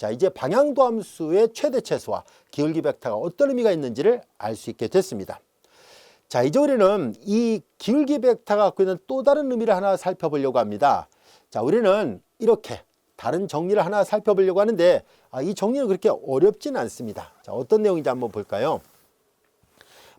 자, 이제 방향도 함수의 최대 최소와 기울기 벡터가 어떤 의미가 있는지를 알 수 있게 됐습니다. 자, 이제 우리는 이 기울기 벡터가 갖고 있는 또 다른 의미를 하나 살펴보려고 합니다. 자, 우리는 이렇게 다른 정리를 하나 살펴보려고 하는데 이 정리는 그렇게 어렵진 않습니다. 자, 어떤 내용인지 한번 볼까요?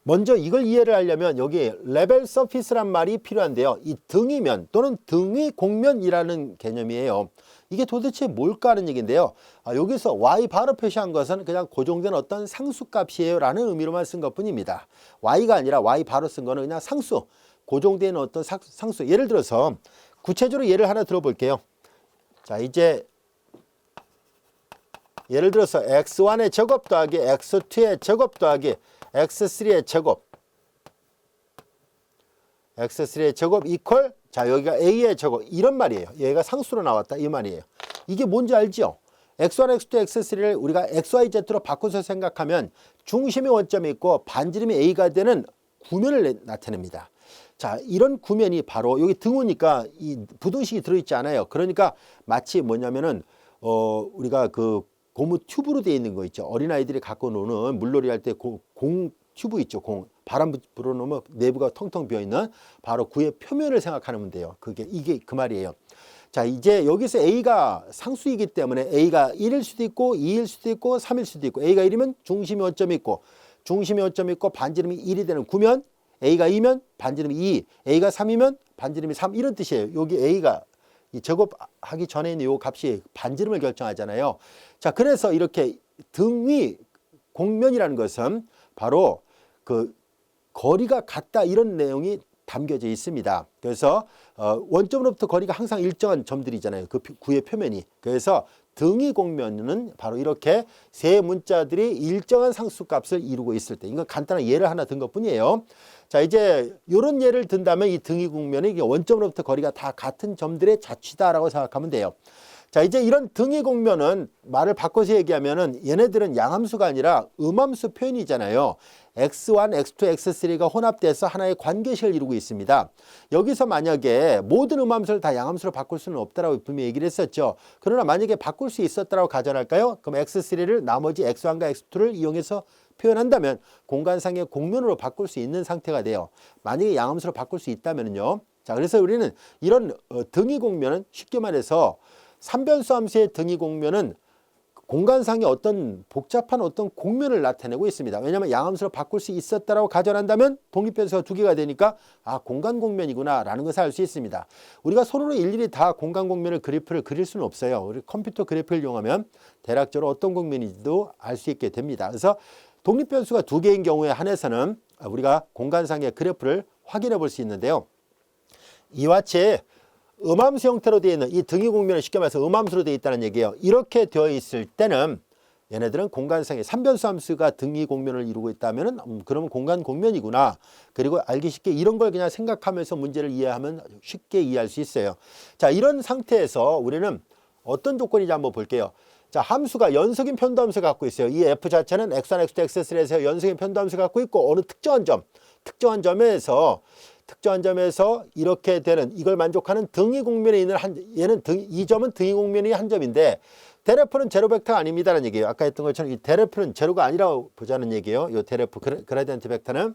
먼저 이걸 이해를 하려면 여기 레벨 서피스란 말이 필요한데요. 이 등위면 또는 등위 공면이라는 개념이에요. 이게 도대체 뭘까 하는 얘기인데요. 여기서 y 바로 표시한 것은 그냥 고정된 어떤 상수값이에요 라는 의미로만 쓴 것뿐입니다. y가 아니라 y 바로 쓴 거는 그냥 상수, 고정된 어떤 상수. 예를 들어서 구체적으로 예를 하나 들어볼게요. 자, 이제 예를 들어서 x1의 제곱 더하기 x2의 제곱 더하기 x3의 제곱 x3의 제곱 이퀄 자, 여기가 a의 제곱 이런 말이에요. 얘가 상수로 나왔다 이 말이에요. 이게 뭔지 알죠? x1, x2, x3를 우리가 xyz로 바꿔서 생각하면 중심의 원점이 있고 반지름이 a가 되는 구면을 나타냅니다. 자, 이런 구면이 바로 여기 등호니까 이 부등식이 들어있지 않아요. 그러니까 마치 뭐냐면은 우리가 그 고무 튜브로 되어 있는 거 있죠. 어린아이들이 갖고 노는 물놀이 할 때 공 튜브 있죠. 공 바람 불어넣으면 내부가 텅텅 비어있는 바로 구의 표면을 생각하면 돼요. 이게 그 말이에요. 자, 이제 여기서 A가 상수이기 때문에 A가 1일 수도 있고 2일 수도 있고 3일 수도 있고 A가 1이면 중심이 원점이 있고 반지름이 1이 되는 구면 A가 2면 반지름이 2, A가 3이면 반지름이 3 이런 뜻이에요. 여기 A가 이 제곱하기 전에 있는 요 값이 반지름을 결정하잖아요. 자, 그래서 이렇게 등위 공면이라는 것은 바로 그 거리가 같다 이런 내용이 담겨져 있습니다. 그래서 원점으로부터 거리가 항상 일정한 점들이잖아요. 그 구의 표면이. 그래서 등위 공면은 바로 이렇게 세 문자들이 일정한 상수값을 이루고 있을 때 이건 간단한 예를 하나 든 것뿐이에요. 자, 이제 이런 예를 든다면 이 등위 공면이 원점으로부터 거리가 다 같은 점들의 자취다라고 생각하면 돼요. 자, 이제 이런 등위 공면은 말을 바꿔서 얘기하면은 얘네들은 양함수가 아니라 음함수 표현이잖아요. x1, x2, x3가 혼합돼서 하나의 관계식을 이루고 있습니다. 여기서 만약에 모든 음함수를 다 양함수로 바꿀 수는 없다라고 분명히 얘기를 했었죠. 그러나 만약에 바꿀 수 있었다라고 가정할까요? 그럼 x3를 나머지 x1과 x2를 이용해서 표현한다면 공간상의 공면으로 바꿀 수 있는 상태가 돼요. 만약에 양함수로 바꿀 수 있다면요. 자, 그래서 우리는 이런 등위 공면은 쉽게 말해서 삼변수 함수의 등위 공면은 공간상의 어떤 복잡한 어떤 공면을 나타내고 있습니다. 왜냐하면 양함수로 바꿀 수 있었다라고 가정한다면 독립변수가 두 개가 되니까 공간 공면이구나 라는 것을 알 수 있습니다. 우리가 손으로 일일이 다 공간 공면을 그래프를 그릴 수는 없어요. 우리 컴퓨터 그래프를 이용하면 대략적으로 어떤 공면인지도 알 수 있게 됩니다. 그래서 독립변수가 두 개인 경우에 한해서는 우리가 공간상의 그래프를 확인해 볼 수 있는데요. 이와 같이 음함수 형태로 되어 있는 이 등위 공면을 쉽게 말해서 음함수로 되어 있다는 얘기예요. 이렇게 되어 있을 때는 얘네들은 공간상의 삼변수 함수가 등위 공면을 이루고 있다면 그러면 공간 공면이구나. 그리고 알기 쉽게 이런 걸 그냥 생각하면서 문제를 이해하면 쉽게 이해할 수 있어요. 자, 이런 상태에서 우리는 어떤 조건인지 한번 볼게요. 자, 함수가 연속인 편도함수를 갖고 있어요. 이 f 자체는 x1, x2, x3에서 연속인 편도함수를 갖고 있고 어느 특정한 점에서 이렇게 되는 이걸 만족하는 등위 공면에 있는 이 점은 등위 공면이 한 점인데 대레프는 제로 벡터가 아닙니다라는 얘기예요. 아까 했던 것처럼 이 대레프는 제로가 아니라고 보자는 얘기예요. 이 대레프 그라디언트 벡터는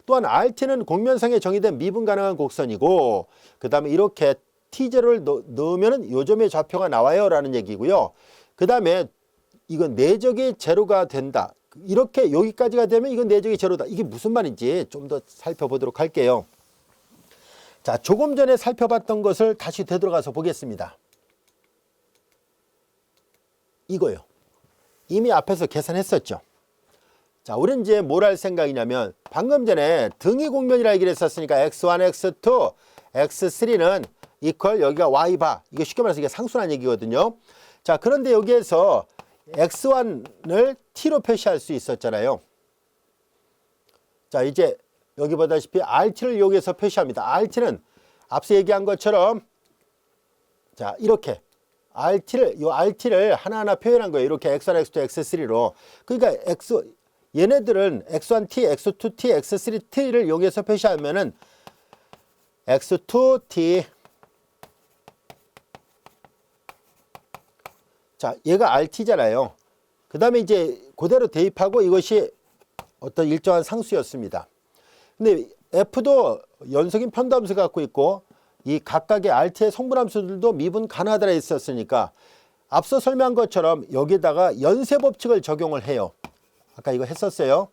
또한 RT는 공면상에 정의된 미분 가능한 곡선이고 그 다음에 이렇게 T0를 넣으면 이 점의 좌표가 나와요 라는 얘기고요. 그 다음에 이건 내적이 제로가 된다. 이렇게 여기까지가 되면 이건 내적이 제로다. 이게 무슨 말인지 좀 더 살펴보도록 할게요. 자, 조금 전에 살펴봤던 것을 다시 되돌아가서 보겠습니다. 이거요. 이미 앞에서 계산했었죠. 자, 우리는 이제 뭘 할 생각이냐면 방금 전에 등위 공면이라 얘기를 했었으니까 x1, x2, x3는 이퀄 여기가 y바. 이게 쉽게 말해서 이게 상수란 얘기거든요. 자, 그런데 여기에서 x1을 t로 표시할 수 있었잖아요. 자, 이제 여기 보다시피 rt를 여기에서 표시합니다. rt는 앞서 얘기한 것처럼 자, 이렇게 rt를 하나하나 표현한 거예요. 이렇게 x1, x2, x3로. 그러니까 얘네들은 x1t, x2t, x3t를 여기에서 표시하면은 x2t 자, 얘가 RT잖아요. 그 다음에 이제 그대로 대입하고 이것이 어떤 일정한 상수였습니다. 근데 F도 연속인 편도함수가 갖고 있고 이 각각의 RT의 성분함수들도 미분 가능하다라 했었으니까 앞서 설명한 것처럼 여기다가 연쇄 법칙을 적용을 해요. 아까 이거 했었어요.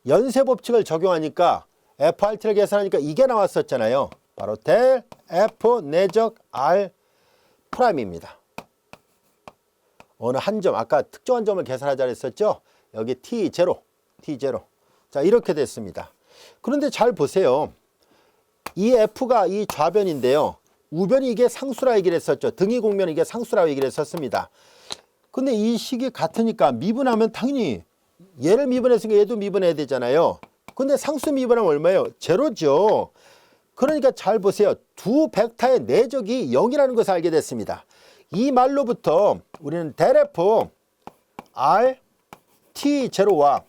연쇄 법칙을 적용하니까 FRT를 계산하니까 이게 나왔었잖아요. 바로 델 F 내적 R 프라임입니다. 어느 한 점, 아까 특정한 점을 계산하자 했었죠. 여기 T0. 자, 이렇게 됐습니다. 그런데 잘 보세요. 이 F가 이 좌변인데요. 우변이 이게 상수라 얘기를 했었죠. 등위공면이 이게 상수라고 얘기를 했었습니다. 근데 이 식이 같으니까 미분하면 당연히 얘를 미분했으니까 얘도 미분해야 되잖아요. 근데 상수 미분하면 얼마예요? 제로죠. 그러니까 잘 보세요. 두 벡터의 내적이 0이라는 것을 알게 됐습니다. 이 말로부터 우리는 델 F R T0와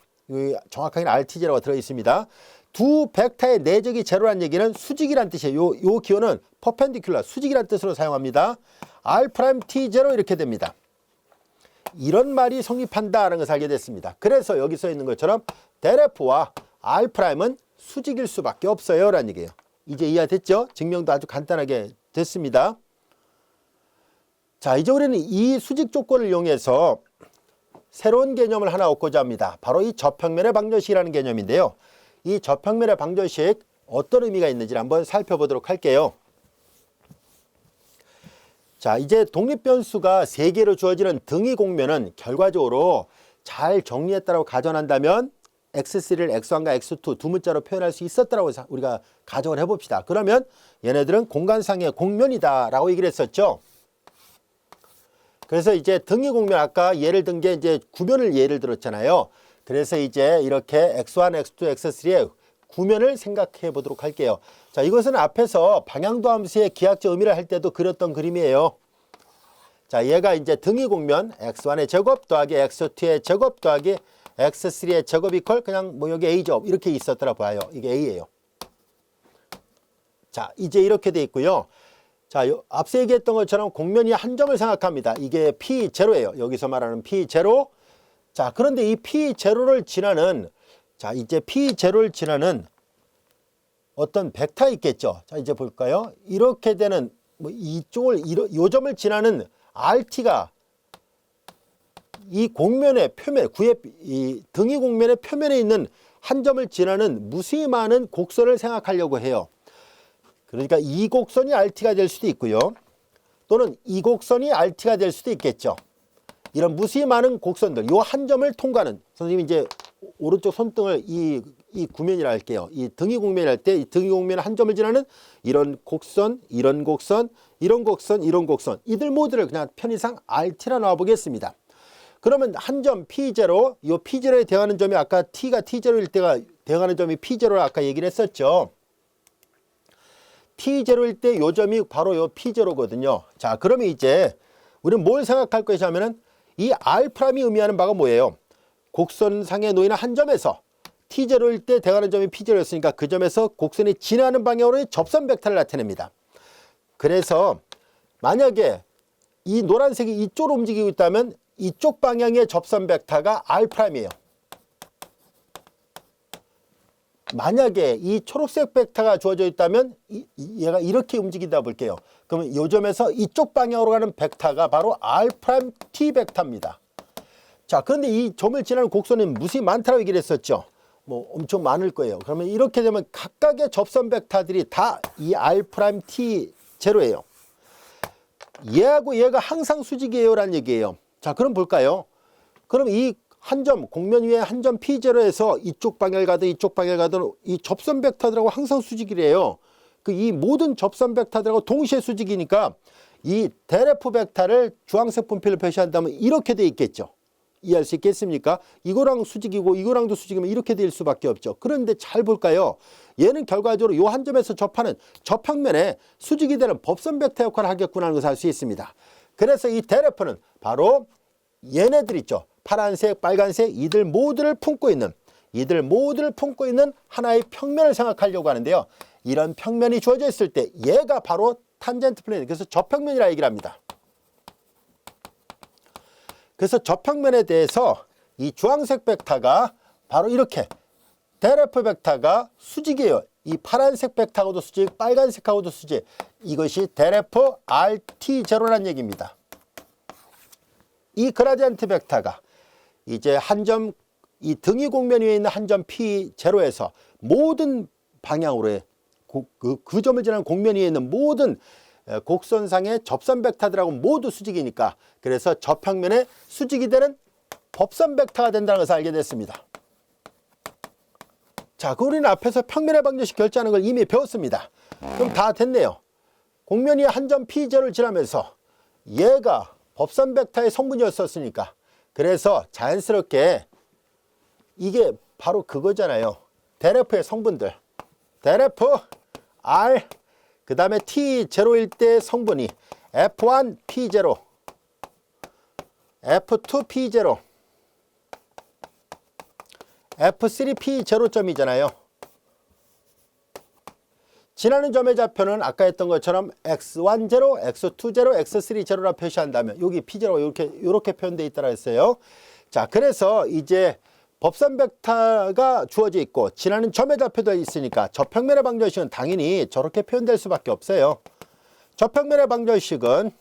정확하게는 RT0가 들어있습니다. 두 벡터의 내적이 제로라는 얘기는 수직이란 뜻이에요. 요 기호는 퍼펜디큘러, 수직이란 뜻으로 사용합니다. R 프라임 T0 이렇게 됩니다. 이런 말이 성립한다는 것을 알게 됐습니다. 그래서 여기 써 있는 것처럼 델 F와 R 프라임은 수직일 수밖에 없어요 라는 얘기예요. 이제 이해됐죠? 증명도 아주 간단하게 됐습니다. 자, 이제 우리는 이 수직 조건을 이용해서 새로운 개념을 하나 얻고자 합니다. 바로 이 저평면의 방정식이라는 개념인데요. 이 저평면의 방정식 어떤 의미가 있는지 한번 살펴보도록 할게요. 자, 이제 독립변수가 3개로 주어지는 등위공면은 결과적으로 잘 정리했다고 가정한다면 x3를 x1과 x2 두 문자로 표현할 수 있었다고 우리가 가정을 해봅시다. 그러면 얘네들은 공간상의 공면이다라고 얘기를 했었죠. 그래서 이제 등위공면 아까 예를 든 게 이제 구면을 예를 들었잖아요. 그래서 이제 이렇게 x1, x2, x3의 구면을 생각해 보도록 할게요. 자, 이것은 앞에서 방향도 함수의 기하학적 의미를 할 때도 그렸던 그림이에요. 자, 얘가 이제 등위공면 x1의 제곱 더하기 x2의 제곱 더하기 x3의 제곱 이퀄 그냥 뭐 여기 a제곱 이렇게 있었더라 봐요. 이게 a예요. 자, 이제 이렇게 돼 있고요. 자, 앞서 얘기했던 것처럼 공면이 한 점을 생각합니다. 이게 P0예요. 여기서 말하는 P0. 자, 그런데 이 P0를 지나는 자, 이제 P0를 지나는 어떤 벡터 있겠죠. 자, 이제 볼까요? 이렇게 되는 뭐 이쪽을 요 점을 지나는 RT가 이 공면의 표면, 이 등위 공면의 표면에 있는 한 점을 지나는 무수히 많은 곡선을 생각하려고 해요. 그러니까 이 곡선이 RT가 될 수도 있고요. 또는 이 곡선이 RT가 될 수도 있겠죠. 이런 무수히 많은 곡선들, 요 한 점을 통과하는, 선생님이 이제 오른쪽 손등을 이 구면이라 할게요. 이 등위 공면이라 할 때 이 등위 공면 한 점을 지나는 이런 곡선, 이런 곡선, 이런 곡선, 이런 곡선, 이들 모두를 그냥 편의상 RT라 놔 보겠습니다. 그러면 한 점 P0, 이 P0에 대응하는 점이 아까 T가 T0일 때가 대응하는 점이 P0를 아까 얘기를 했었죠. T0일 때 요 점이 바로 요 P0거든요. 자, 그러면 이제 우리는 뭘 생각할 것이냐 하면은 이 R'이 의미하는 바가 뭐예요? 곡선상에 놓이는 한 점에서 T0일 때 대응하는 점이 P0였으니까 그 점에서 곡선이 지나는 방향으로의 접선 벡터를 나타냅니다. 그래서 만약에 이 노란색이 이쪽으로 움직이고 있다면 이쪽 방향의 접선 벡터가 R'이에요. 만약에 이 초록색 벡터가 주어져 있다면 얘가 이렇게 움직인다 볼게요. 그러면 이 점에서 이쪽 방향으로 가는 벡터가 바로 R'T 벡터입니다. 자, 그런데 이 점을 지나는 곡선은 무수히 많다고 얘기를 했었죠. 뭐 엄청 많을 거예요. 그러면 이렇게 되면 각각의 접선 벡터들이 다 이 R'T0예요. 얘하고 얘가 항상 수직이에요 라는 얘기예요. 자, 그럼 볼까요? 그럼 이 한 점, 공면 위에 한 점 P0에서 이쪽 방향을 가든 이쪽 방향을 가든 이 접선 벡터들하고 항상 수직이래요. 그 이 모든 접선 벡터들하고 동시에 수직이니까 이 델 F 벡터를 주황색 분필로 표시한다면 이렇게 돼 있겠죠. 이해할 수 있겠습니까? 이거랑 수직이고 이거랑도 수직이면 이렇게 될 수밖에 없죠. 그런데 잘 볼까요? 얘는 결과적으로 이 한 점에서 접하는 저평면에 수직이 되는 법선 벡터 역할을 하겠구나 하는 것을 알 수 있습니다. 그래서 이 델 F는 바로 얘네들 있죠. 파란색, 빨간색 이들 모두를 품고 있는 하나의 평면을 생각하려고 하는데요. 이런 평면이 주어져 있을 때 얘가 바로 탄젠트 플레인, 그래서 저평면이라 얘기를 합니다. 그래서 저평면에 대해서 이 주황색 벡터가 바로 이렇게 데레프 벡터가 수직이에요. 이 파란색 벡터하고도 수직, 빨간색하고도 수직. 이것이 데레프 RT0라는 얘기입니다. 이 그라디언트 벡터가 이제 한 점, 이 등위 곡면 위에 있는 한 점 P0에서 모든 방향으로의 그 점을 지나는 곡면 위에 있는 모든 곡선상의 접선 벡터들하고 모두 수직이니까, 그래서 저평면에 수직이 되는 법선 벡터가 된다는 것을 알게 됐습니다. 자, 그 우리는 앞에서 평면의 방정식 결제하는 걸 이미 배웠습니다. 그럼 다 됐네요. 곡면 위에 한 점 P0를 지나면서 얘가 법선 벡터의 성분이었었으니까, 그래서 자연스럽게 이게 바로 그거잖아요. 데레프의 성분들. 데레프 R 그 다음에 T0일 때 성분이 F1 P0, F2 P0, F3 P0점이잖아요. 지나는 점의 좌표는 아까 했던 것처럼 X1 0, X2 0, X3 0라 표시한다면 여기 P0가 이렇게 표현되어 있다고 했어요. 자, 그래서 이제 법선 벡터가 주어져 있고 지나는 점의 좌표도 있으니까 저평면의 방정식은 당연히 저렇게 표현될 수밖에 없어요. 저평면의 방정식은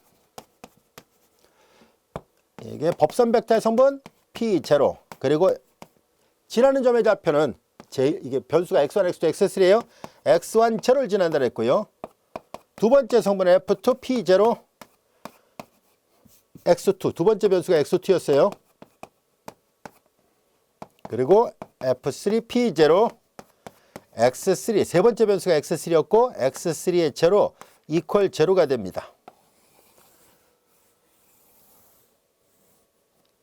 이게 법선 벡터의 성분 P0, 그리고 지나는 점의 좌표는 이게 변수가 X1, X2, X3예요. X1 0를 지난다 그랬고요. 두 번째 성분은 F2 P0, X2, 두 번째 변수가 X2였어요. 그리고 F3 P0, X3, 세 번째 변수가 X3였고 X3의 제로 이퀄 제로가 됩니다.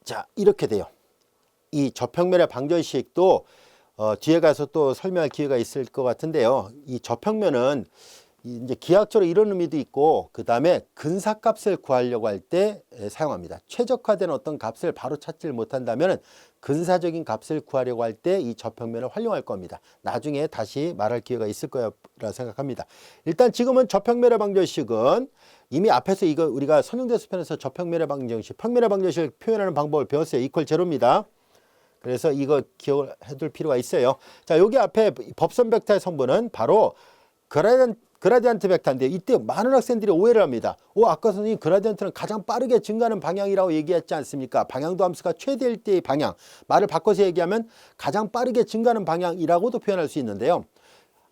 자, 이렇게 돼요. 이 저평면의 방정식도 뒤에 가서 또 설명할 기회가 있을 것 같은데요. 이 저평면은 이제 기하학적으로 이런 의미도 있고, 그 다음에 근사값을 구하려고 할 때 사용합니다. 최적화된 어떤 값을 바로 찾지를 못한다면 근사적인 값을 구하려고 할 때 이 저평면을 활용할 겁니다. 나중에 다시 말할 기회가 있을 거라 생각합니다. 일단 지금은 저평면의 방정식은 이미 앞에서 이거 우리가 선형대수 편에서 저평면의 방정식, 평면의 방정식을 표현하는 방법을 배웠어요. 이퀄 제로입니다. 그래서 이거 기억을 해둘 필요가 있어요. 자, 여기 앞에 법선 벡터의 성분은 바로 그라디언트 벡터인데, 이때 많은 학생들이 오해를 합니다. 아까 선생님 그라디언트는 가장 빠르게 증가하는 방향이라고 얘기했지 않습니까? 방향도 함수가 최대일 때의 방향. 말을 바꿔서 얘기하면 가장 빠르게 증가하는 방향이라고도 표현할 수 있는데요.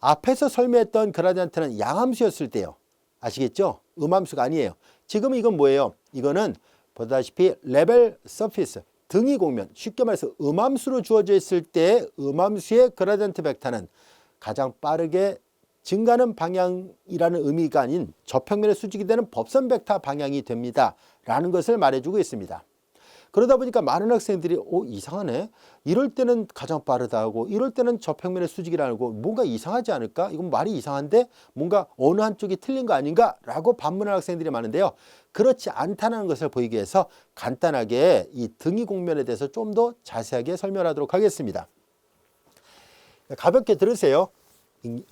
앞에서 설명했던 그라디언트는 양함수였을 때요. 아시겠죠? 음함수가 아니에요. 지금 이건 뭐예요? 이거는 보다시피 레벨 서피스, 등위 곡면, 쉽게 말해서 음함수로 주어져 있을 때 음함수의 그라디언트 벡터는 가장 빠르게 증가하는 방향이라는 의미가 아닌 저평면에 수직이 되는 법선 벡터 방향이 됩니다 라는 것을 말해주고 있습니다. 그러다 보니까 많은 학생들이 이상하네, 이럴 때는 가장 빠르다 하고 이럴 때는 저평면에 수직이라고, 뭔가 이상하지 않을까? 이건 말이 이상한데 뭔가 어느 한쪽이 틀린 거 아닌가? 라고 반문하는 학생들이 많은데요. 그렇지 않다는 것을 보이기 위해서 간단하게 이 등위 곡면에 대해서 좀 더 자세하게 설명하도록 하겠습니다. 가볍게 들으세요.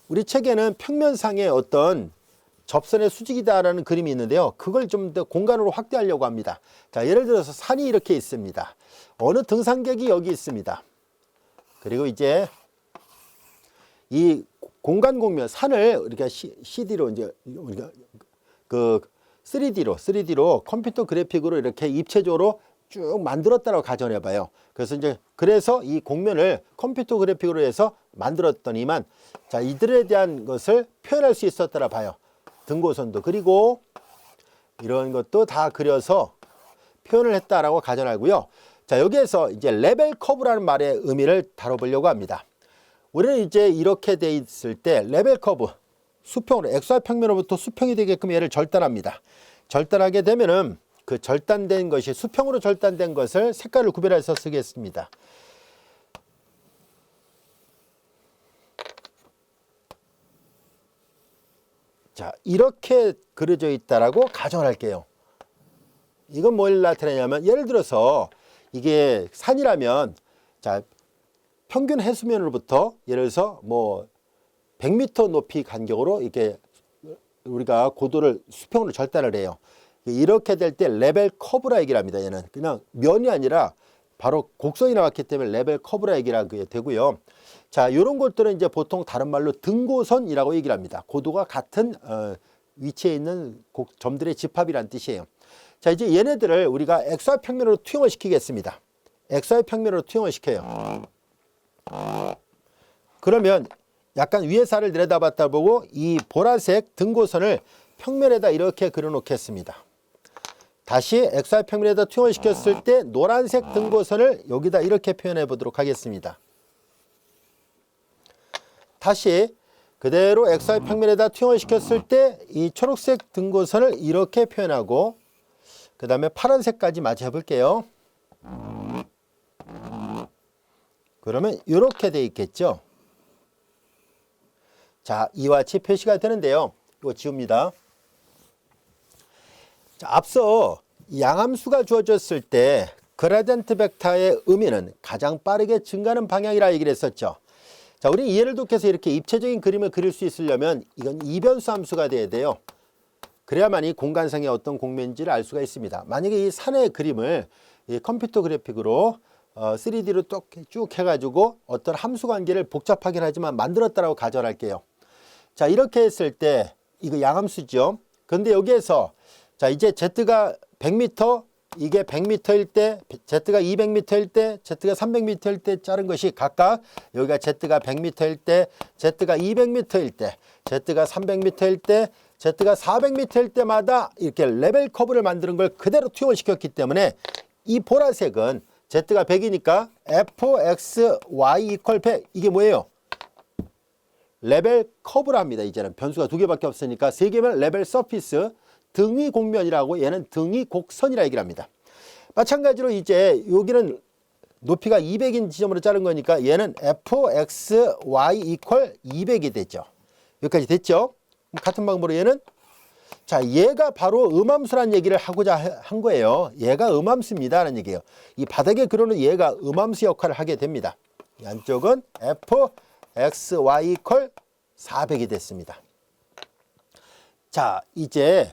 우리 책에는 평면상의 어떤 접선의 수직이다라는 그림이 있는데요. 그걸 좀 더 공간으로 확대하려고 합니다. 자, 예를 들어서 산이 이렇게 있습니다. 어느 등산객이 여기 있습니다. 그리고 이제 이 공간 곡면, 산을 우리가 CD로 이제 우리가 그 3D로 컴퓨터 그래픽으로 이렇게 입체적으로 쭉 만들었다고 가정해 봐요. 그래서 이 곡면을 컴퓨터 그래픽으로 해서 만들었더니만, 자, 이들에 대한 것을 표현할 수 있었더라 봐요. 등고선도 그리고 이런 것도 다 그려서 표현을 했다라고 가정하고요. 자, 여기에서 이제 레벨 커브라는 말의 의미를 다뤄보려고 합니다. 우리는 이제 이렇게 돼 있을 때 레벨 커브, 수평으로 XY 평면으로부터 수평이 되게끔 얘를 절단합니다. 절단하게 되면은 그 절단된 것이, 수평으로 절단된 것을 색깔을 구별해서 쓰겠습니다. 자, 이렇게 그려져 있다라고 가정을 할게요. 이건 뭘 나타내냐면, 예를 들어서 이게 산이라면, 자, 평균 해수면으로부터 예를 들어서 뭐 100m 높이 간격으로 이렇게 우리가 고도를 수평으로 절단을 해요. 이렇게 될 때 레벨 커브라 얘기를 합니다. 얘는 그냥 면이 아니라 바로 곡선이 나왔기 때문에 레벨 커브라 얘기를 하게 되고요. 자, 이런 것들은 이제 보통 다른 말로 등고선이라고 얘기를 합니다. 고도가 같은 위치에 있는 점들의 집합이란 뜻이에요. 자, 이제 얘네들을 우리가 XY 평면으로 투영을 시키겠습니다. XY 평면으로 투영을 시켜요. 그러면 약간 위에 살을 내려다봤다 보고 이 보라색 등고선을 평면에다 이렇게 그려놓겠습니다. 다시 XY 평면에다 투영을 시켰을 때 노란색 등고선을 여기다 이렇게 표현해 보도록 하겠습니다. 다시 그대로 XY 평면에다 투영을 시켰을 때 이 초록색 등고선을 이렇게 표현하고 그 다음에 파란색까지 마저 해볼게요. 그러면 이렇게 돼 있겠죠. 자, 이와 같이 표시가 되는데요. 이거 지웁니다. 자, 앞서 양함수가 주어졌을 때 그라디언트 벡터의 의미는 가장 빠르게 증가하는 방향이라 얘기를 했었죠. 자, 우리 이해를 돕기 위해서 이렇게 입체적인 그림을 그릴 수 있으려면 이건 이변수 함수가 돼야 돼요. 그래야만이 공간상의 어떤 공면인지를 알 수가 있습니다. 만약에 이 산의 그림을 이 컴퓨터 그래픽으로 3D로 쭉 해가지고 어떤 함수 관계를 복잡하긴 하지만 만들었다라고 가정할게요. 자, 이렇게 했을 때 이거 양함수죠. 근데 여기에서 자, 이제 Z가 100m, 이게 100m일 때, Z가 200m일 때, Z가 300m일 때 자른 것이 각각 여기가 Z가 100m일 때, Z가 200m일 때, Z가 300m일 때, Z가 400m일 때마다 이렇게 레벨 커브를 만드는 걸 그대로 투영을 시켰기 때문에 이 보라색은 Z가 100이니까 fxy 이퀄 100 이게 뭐예요? 레벨 커브랍니다. 이제는 변수가 두 개밖에 없으니까 세 개면 레벨 서피스 등위 곡면이라고 얘는 등위 곡선이라 얘기를 합니다. 마찬가지로 이제 여기는 높이가 200인 지점으로 자른 거니까 얘는 fxy 이퀄 200이 됐죠. 여기까지 됐죠? 같은 방법으로 얘는 자, 얘가 바로 음함수라는 얘기를 하고자 한 거예요. 얘가 음함수입니다 라는 얘기예요. 이 바닥에 그려놓은 얘가 음함수 역할을 하게 됩니다. 이 안쪽은 fxy 이퀄 400이 됐습니다. 자, 이제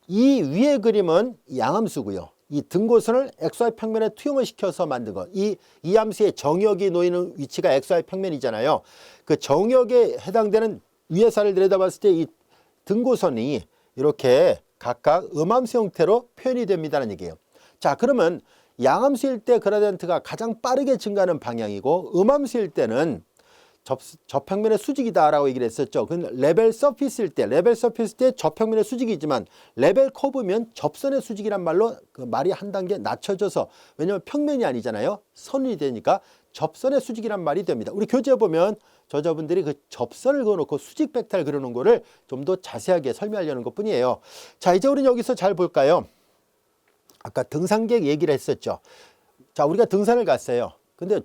이 위의 그림은 양함수고요. 이 등고선을 XY 평면에 투영을 시켜서 만든 것. 이 함수의 정역이 놓이는 위치가 XY 평면이잖아요. 그 정역에 해당되는 위의 살을 내려다봤을 때 이 등고선이 이렇게 각각 음함수 형태로 표현이 됩니다라는 얘기예요. 자, 그러면 양함수일 때 그라디언트가 가장 빠르게 증가하는 방향이고 음함수일 때는 저평면의 수직이다라고 얘기를 했었죠. 그 레벨 서피스일 때 저평면의 수직이지만 레벨 커브면 접선의 수직이란 말로 그 말이 한 단계 낮춰져서 왜냐하면 평면이 아니잖아요. 선이 되니까 접선의 수직이란 말이 됩니다. 우리 교재에 보면 저자분들이 그 접선을 그어놓고 수직 벡터를 그려놓은 거를 좀 더 자세하게 설명하려는 것 뿐이에요. 자, 이제 우리는 여기서 잘 볼까요? 아까 등산객 얘기를 했었죠. 자, 우리가 등산을 갔어요. 근데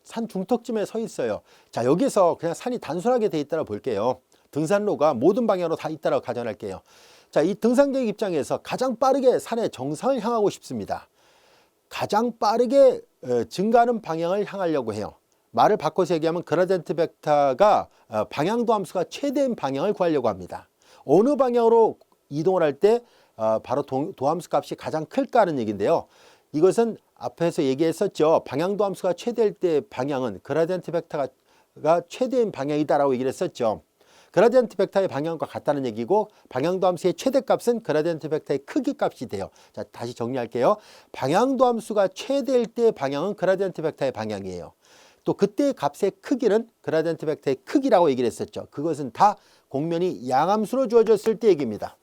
산 중턱쯤에 서 있어요. 자, 여기서 그냥 산이 단순하게 돼 있다고 볼게요. 등산로가 모든 방향으로 다 있다고 가정할게요. 자, 이 등산객 입장에서 가장 빠르게 산의 정상을 향하고 싶습니다. 가장 빠르게 증가하는 방향을 향하려고 해요. 말을 바꿔서 얘기하면 그라디언트 벡터가 방향도 함수가 최대인 방향을 구하려고 합니다. 어느 방향으로 이동을 할 때 바로 도함수 값이 가장 클까 하는 얘기인데요. 이것은 앞에서 얘기했었죠. 방향도 함수가 최대일 때 방향은 그라디언트 벡터가 최대인 방향이다라고 얘기를 했었죠. 그라디언트 벡터의 방향과 같다는 얘기고 방향도 함수의 최대값은 그라디언트 벡터의 크기 값이 돼요. 자, 다시 정리할게요. 방향도 함수가 최대일 때 방향은 그라디언트 벡터의 방향이에요. 또 그때의 값의 크기는 그라디언트 벡터의 크기라고 얘기를 했었죠. 그것은 다 공면이 양함수로 주어졌을 때 얘기입니다.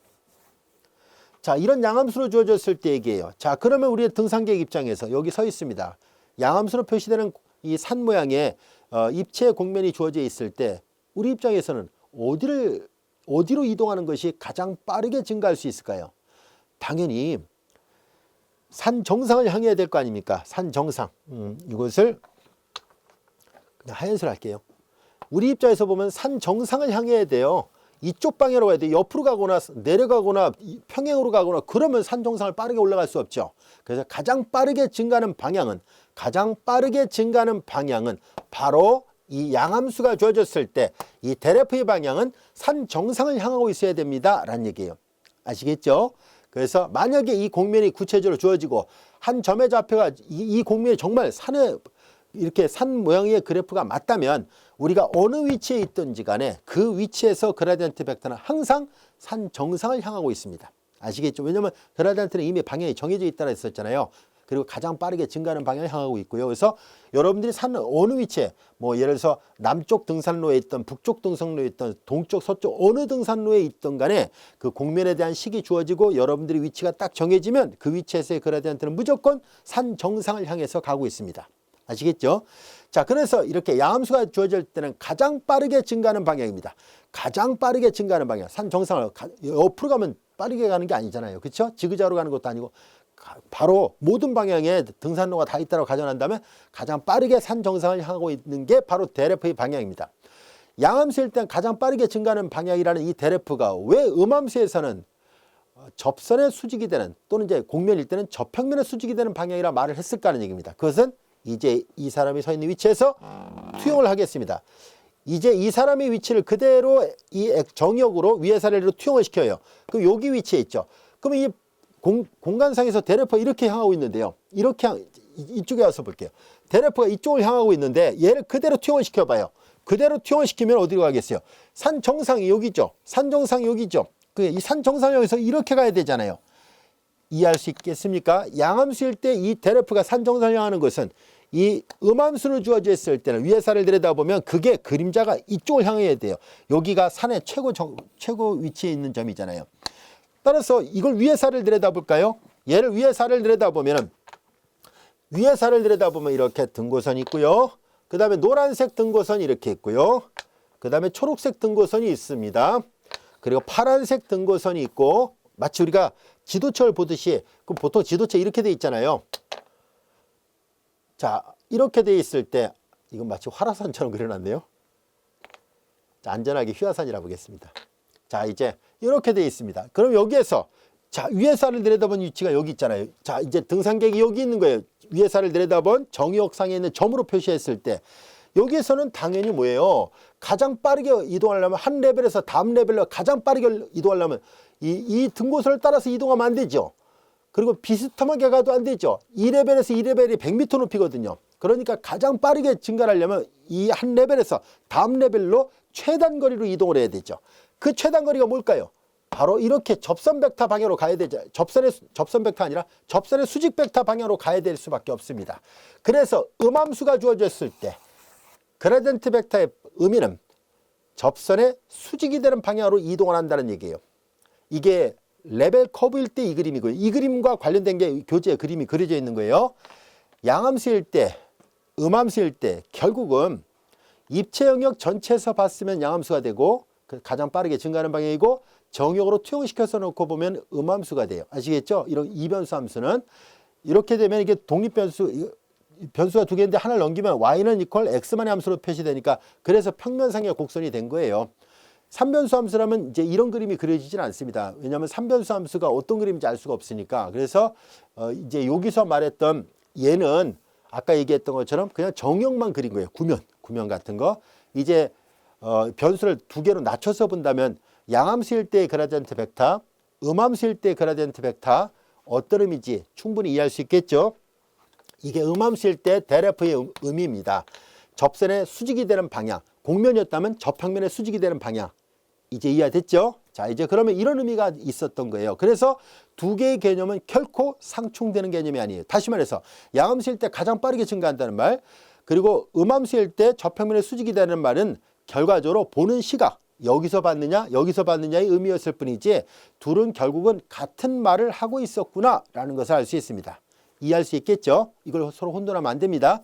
자, 이런 양함수로 주어졌을 때 얘기예요. 자, 그러면 우리의 등산객 입장에서 여기 서 있습니다. 양함수로 표시되는 이 산 모양의 입체 공면이 주어져 있을 때 우리 입장에서는 어디로 이동하는 것이 가장 빠르게 증가할 수 있을까요? 당연히 산 정상을 향해야 될 거 아닙니까? 산 정상. 이것을 그냥 하얀색으로 할게요. 우리 입장에서 보면 산 정상을 향해야 돼요. 이쪽 방향으로 가야 돼요. 옆으로 가거나 내려가거나 평행으로 가거나 그러면 산 정상을 빠르게 올라갈 수 없죠. 그래서 가장 빠르게 증가하는 방향은 바로 이 양함수가 주어졌을 때 이 델F의 방향은 산 정상을 향하고 있어야 됩니다 라는 얘기예요. 아시겠죠? 그래서 만약에 이 곡면이 구체적으로 주어지고 한 점의 좌표가 이 곡면이 정말 산에 이렇게 산 모양의 그래프가 맞다면 우리가 어느 위치에 있든지 간에 그 위치에서 그라디언트 벡터는 항상 산 정상을 향하고 있습니다. 아시겠죠? 왜냐하면 그라디언트는 이미 방향이 정해져 있다고 했었잖아요. 그리고 가장 빠르게 증가하는 방향을 향하고 있고요. 그래서 여러분들이 산 어느 위치에 뭐 예를 들어서 남쪽 등산로에 있던 북쪽 등산로에 있던 동쪽 서쪽 어느 등산로에 있던 간에 그 곡면에 대한 식이 주어지고 여러분들이 위치가 딱 정해지면 그 위치에서의 그라디언트는 무조건 산 정상을 향해서 가고 있습니다. 아시겠죠? 자, 그래서 이렇게 양함수가 주어질 때는 가장 빠르게 증가하는 방향입니다. 가장 빠르게 증가하는 방향. 산 정상을 옆으로 가면 빠르게 가는 게 아니잖아요. 그렇죠? 지그자그로 가는 것도 아니고 바로 모든 방향에 등산로가 다 있다고 가정한다면 가장 빠르게 산 정상을 향하고 있는 게 바로 델F의 방향입니다. 양함수일 때는 가장 빠르게 증가하는 방향이라는 이 델F가 왜 음함수에서는 접선에 수직이 되는 또는 이제 곡면일 때는 저평면에 수직이 되는 방향이라 말을 했을까 하는 얘기입니다. 그것은 이제 이 사람이 서 있는 위치에서 투영을 하겠습니다. 이제 이 사람의 위치를 그대로 이 정역으로 위의 사례로 투영을 시켜요. 그럼 여기 위치에 있죠. 그럼 이 공간상에서 델F가 이렇게 향하고 있는데요. 이렇게 이쪽에 와서 볼게요. 델F가 이쪽을 향하고 있는데 얘를 그대로 투영을 시켜봐요. 그대로 투영을 시키면 어디로 가겠어요? 산 정상이 여기죠. 산 정상이 여기죠. 이 산 정상에서 이렇게 가야 되잖아요. 이해할 수 있겠습니까? 양함수일 때 이 델F가 산 정상을 향하는 것은 이 음함수로 주어져 있을 때는 위의 사를 들여다보면 그게 그림자가 이쪽을 향해야 돼요. 여기가 산의 최고 위치에 있는 점이잖아요. 따라서 이걸 위의 사를 들여다볼까요? 얘를 위의 사를 들여다보면 위의 사를 들여다보면 이렇게 등고선이 있고요. 그 다음에 노란색 등고선이 이렇게 있고요. 그 다음에 초록색 등고선이 있습니다. 그리고 파란색 등고선이 있고 마치 우리가 지도철 보듯이 그럼 보통 지도철 이렇게 돼 있잖아요. 자, 이렇게 돼 있을 때 이건 마치 화라산처럼 그려놨네요. 자, 안전하게 휘하산이라 보겠습니다. 자, 이제 이렇게 돼 있습니다. 그럼 여기에서 자, 위의 산을 내려다본 위치가 여기 있잖아요. 자, 이제 등산객이 여기 있는 거예요. 위의 산을 내려다본 정역상에 있는 점으로 표시했을 때 여기에서는 당연히 뭐예요? 가장 빠르게 이동하려면 한 레벨에서 다음 레벨로 가장 빠르게 이동하려면 이 등고선을 따라서 이동하면 안 되죠. 그리고 비스듬하게 가도 안 되죠. 2레벨에서 2레벨이 100m 높이거든요. 그러니까 가장 빠르게 증가하려면 이 한 레벨에서 다음 레벨로 최단 거리로 이동을 해야 되죠. 그 최단 거리가 뭘까요? 바로 이렇게 접선 벡터 방향으로 가야 되죠. 접선 벡터 아니라 접선의 수직 벡터 방향으로 가야 될 수밖에 없습니다. 그래서 음함수가 주어졌을 때 그라디언트 벡터의 의미는 접선의 수직이 되는 방향으로 이동을 한다는 얘기예요. 이게 레벨 커브일 때 이 그림이고요. 이 그림과 관련된 게 교재에 그림이 그려져 있는 거예요. 양함수일 때, 음함수일 때 결국은 입체 영역 전체에서 봤으면 양함수가 되고 가장 빠르게 증가하는 방향이고 정역으로 투영시켜서 놓고 보면 음함수가 돼요. 아시겠죠? 이런 이변수 함수는 이렇게 되면 이게 독립변수 변수가 두 개인데 하나를 넘기면 y는 이퀄 x만의 함수로 표시되니까 그래서 평면상의 곡선이 된 거예요. 3변수 함수라면 이제 이런 그림이 그려지진 않습니다. 왜냐하면 3변수 함수가 어떤 그림인지 알 수가 없으니까. 그래서 이제 여기서 말했던 얘는 아까 얘기했던 것처럼 그냥 정역만 그린 거예요. 구면 같은 거. 이제 변수를 두 개로 낮춰서 본다면 양함수일 때의 그라디언트 벡터, 음함수일 때의 그라디언트 벡터 어떤 의미인지 충분히 이해할 수 있겠죠. 이게 음함수일 때 델F의 의미입니다. 접선의 수직이 되는 방향, 곡면이었다면 저평면의 수직이 되는 방향. 이제 이해됐죠? 자, 이제 그러면 이런 의미가 있었던 거예요. 그래서 두 개의 개념은 결코 상충되는 개념이 아니에요. 다시 말해서 양함수일 때 가장 빠르게 증가한다는 말, 그리고 음함수일 때 저평면의 수직이 되는 말은 결과적으로 보는 시각, 여기서 봤느냐 여기서 봤느냐의 의미였을 뿐이지 둘은 결국은 같은 말을 하고 있었구나라는 것을 알 수 있습니다. 이해할 수 있겠죠? 이걸 서로 혼돈하면 안 됩니다.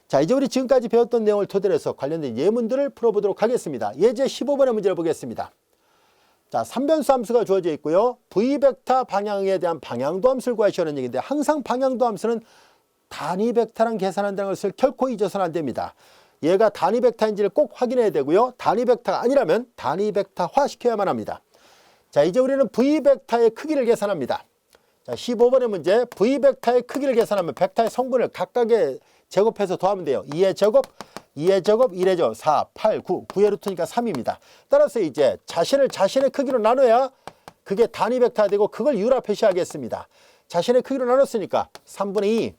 자, 이제 우리 지금까지 배웠던 내용을 토대로 해서 관련된 예문들을 풀어보도록 하겠습니다. 예제 15번의 문제를 보겠습니다. 자, 3변수 함수가 주어져 있고요. V벡터 방향에 대한 방향도 함수를 구하시라는 얘기인데 항상 방향도 함수는 단위 벡터랑 계산한다는 것을 결코 잊어서는 안 됩니다. 얘가 단위 벡터인지를 꼭 확인해야 되고요. 단위 벡터가 아니라면 단위 벡터화 시켜야만 합니다. 자, 이제 우리는 V벡터의 크기를 계산합니다. 자, 15번의 문제, V벡터의 크기를 계산하면 벡터의 성분을 각각의 제곱해서 더하면 돼요. 2의 제곱, 2의 제곱, 1의 제곱, 4, 8, 9, 9의 루트니까 3입니다. 따라서 이제 자신의 크기로 나눠야 그게 단위 벡터가 되고 그걸 U라 표시하겠습니다. 자신의 크기로 나눴으니까 3분의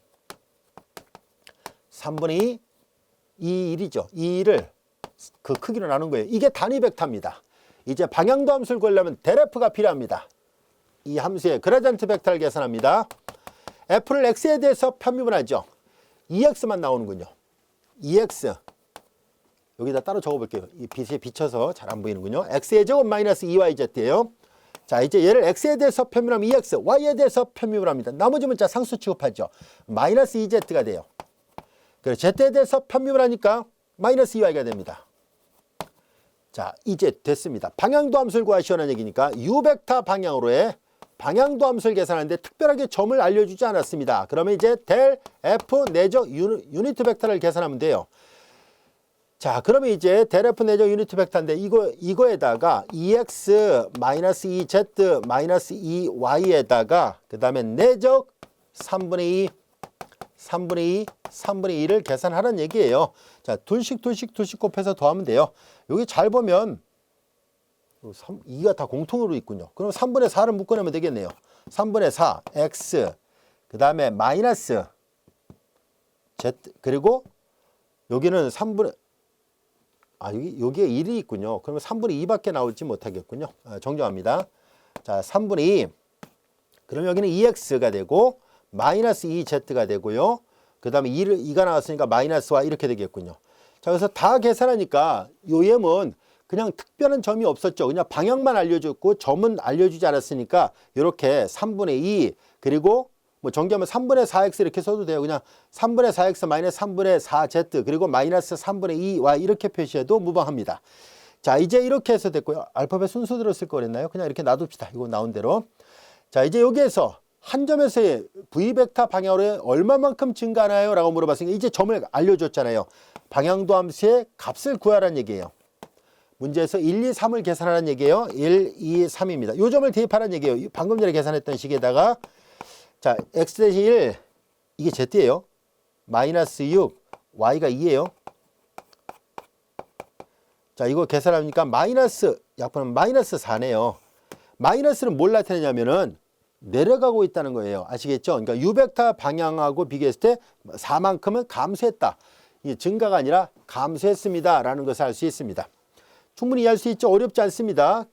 2, 1이죠. 2를 그 크기로 나눈 거예요. 이게 단위 벡터입니다. 이제 방향도 함수를 구하려면 델F가 필요합니다. 이 함수의 그라디언트 벡터를 계산합니다. F를 X에 대해서 편미분하죠. 2X만 나오는군요. 2X 여기다 따로 적어볼게요. 이 빛에 비쳐서 잘 안 보이는군요. X의 제곱 마이너스 2YZ예요. 자, 이제 얘를 X에 대해서 편미분하면 2X, Y에 대해서 편미분합니다. 나머지 문자 상수 취급하죠. 마이너스 2Z가 돼요. 그래서 Z에 대해서 편미분하니까 마이너스 2Y가 됩니다. 자, 이제 됐습니다. 방향도 함수를 구하시오라는 얘기니까 U벡터 방향으로의 방향도 함수를 계산하는데 특별하게 점을 알려주지 않았습니다. 그러면 이제 델 F 내적 유니트 벡터를 계산하면 돼요. 자, 그러면 이제 델 F 내적 유니트 벡터인데 이거에다가 2x 마이너스 2z 마이너스 2y에다가 그 다음에 내적 3분의 2를 계산하라는 얘기예요. 자, 둘씩 곱해서 더하면 돼요. 여기 잘 보면 2가 다 공통으로 있군요. 그럼 3분의 4를 묶어내면 되겠네요. 3분의 4 x 그 다음에 마이너스 z 그리고 여기는 3분의 여기에 1이 있군요. 그러면 3분의 2밖에 나오지 못하겠군요. 정정합니다. 자, 3분의 2 그럼 여기는 2x가 되고 마이너스 2z가 되고요. 그 다음에 2가 나왔으니까 마이너스와 이렇게 되겠군요. 자, 그래서 다 계산하니까 요엠은 그냥 특별한 점이 없었죠. 그냥 방향만 알려줬고 점은 알려주지 않았으니까 이렇게 3분의 2 그리고 뭐 정리하면 3분의 4x 이렇게 써도 돼요. 그냥 3분의 4x 마이너스 3분의 4z 그리고 마이너스 3분의 2y 이렇게 표시해도 무방합니다. 자, 이제 이렇게 해서 됐고요. 알파벳 순서대로 쓸 거 그랬나요? 그냥 이렇게 놔둡시다. 이거 나온 대로. 자, 이제 여기에서 한 점에서의 V벡터 방향으로 얼마만큼 증가하나요? 라고 물어봤으니까 이제 점을 알려줬잖아요. 방향도 함수의 값을 구하라는 얘기예요. 문제에서 1, 2, 3을 계산하라는 얘기예요. 1, 2, 3입니다. 요 점을 대입하라는 얘기예요. 방금 전에 계산했던 식에다가 자, x-1 이게 z예요. 마이너스 6, y가 2예요. 자, 이거 계산하니까 마이너스 약분은 마이너스 4네요. 마이너스는 뭘 나타내냐면은 내려가고 있다는 거예요. 아시겠죠? 그러니까 U벡터 방향하고 비교했을 때 4만큼은 감소했다. 이게 증가가 아니라 감소했습니다. 라는 것을 알 수 있습니다. 충분히 이해할 수 있죠? 어렵지 않습니다.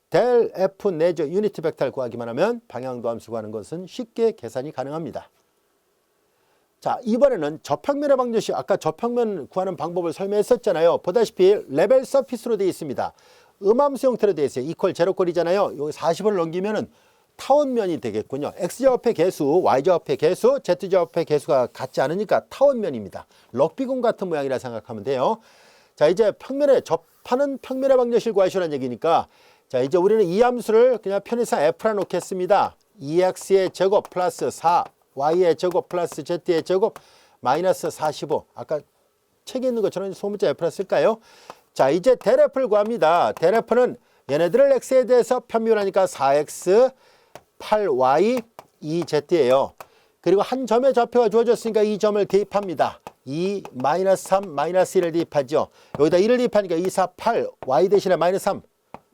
델 F 내적 유니트 벡터를 구하기만 하면 방향도 함수 구하는 것은 쉽게 계산이 가능합니다. 자, 이번에는 저평면의 방정식, 아까 저평면 구하는 방법을 설명했었잖아요. 보다시피 레벨 서피스로 되어 있습니다. 음함수 형태로 되어 있어요. 이퀄 제로꼴이잖아요. 여기 40을 넘기면은 타원면이 되겠군요. X좌표의 개수, Y좌표의 개수, Z좌표의 개수가 같지 않으니까 타원면입니다. 럭비공 같은 모양이라 생각하면 돼요. 자, 이제 평면에 접하는 평면의 방정식을 구하시라는 얘기니까 자, 이제 우리는 이 함수를 그냥 편의상 F라 놓겠습니다. 2x의 제곱 플러스 4y의 제곱 플러스 z의 제곱 마이너스 45. 아까 책에 있는 것처럼 소문자 F라 쓸까요? 자, 이제 델 F를 구합니다. 델 F는 얘네들을 x에 대해서 편미분하니까 4x 8y 2z예요. 그리고 한 점의 좌표가 주어졌으니까 이 점을 대입합니다. 2, 마이너스 3, 마이너스 1을 대입하죠. 여기다 1을 대입하니까 2, 4, 8, y 대신에 마이너스 3,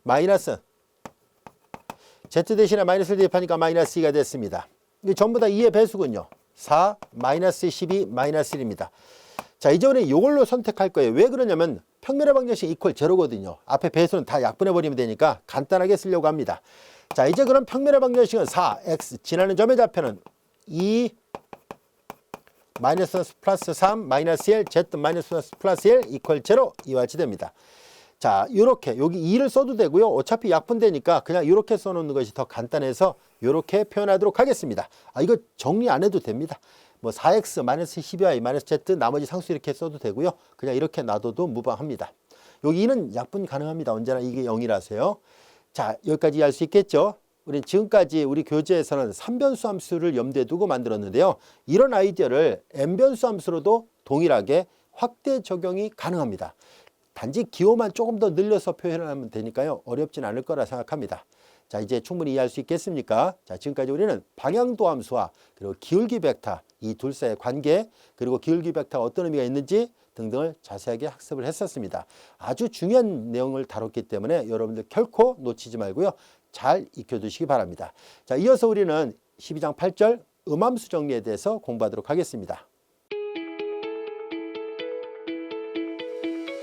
마이너스 z 대신에 마이너스를 대입하니까 마이너스 2가 됐습니다. 이게 전부 다 2의 배수군요. 4, 마이너스 12, 마이너스 1입니다. 자, 이제 우리는 이걸로 선택할 거예요. 왜 그러냐면 평면의 방정식 이퀄 제로거든요. 앞에 배수는 다 약분해버리면 되니까 간단하게 쓰려고 합니다. 자, 이제 그럼 평면의 방정식은 4x 지나는 점의 좌표는 2 마이너스 플러스 3 마이너스 1 z 마이너스 플러스 1 이퀄 제로 이와 같이 됩니다. 자, 이렇게 여기 2를 써도 되고요. 어차피 약분되니까 그냥 이렇게 써놓는 것이 더 간단해서 이렇게 표현하도록 하겠습니다. 이거 정리 안 해도 됩니다. 뭐 4x 마이너스 12y 마이너스 z 나머지 상수 이렇게 써도 되고요. 그냥 이렇게 놔둬도 무방합니다. 여기 2는 약분 가능합니다. 언제나 이게 0이라서요. 자, 여기까지 할 수 있겠죠? 우리 지금까지 우리 교재에서는 3변수 함수를 염두에 두고 만들었는데요. 이런 아이디어를 n변수 함수로도 동일하게 확대 적용이 가능합니다. 단지 기호만 조금 더 늘려서 표현하면 되니까요. 어렵진 않을 거라 생각합니다. 자, 이제 충분히 이해할 수 있겠습니까? 자, 지금까지 우리는 방향도 함수와 그리고 기울기 벡터 이 둘 사이의 관계 그리고 기울기 벡터가 어떤 의미가 있는지 등등을 자세하게 학습을 했었습니다. 아주 중요한 내용을 다뤘기 때문에 여러분들 결코 놓치지 말고요. 잘 익혀두시기 바랍니다. 자, 이어서 우리는 12장 8절 음함수 정리에 대해서 공부하도록 하겠습니다.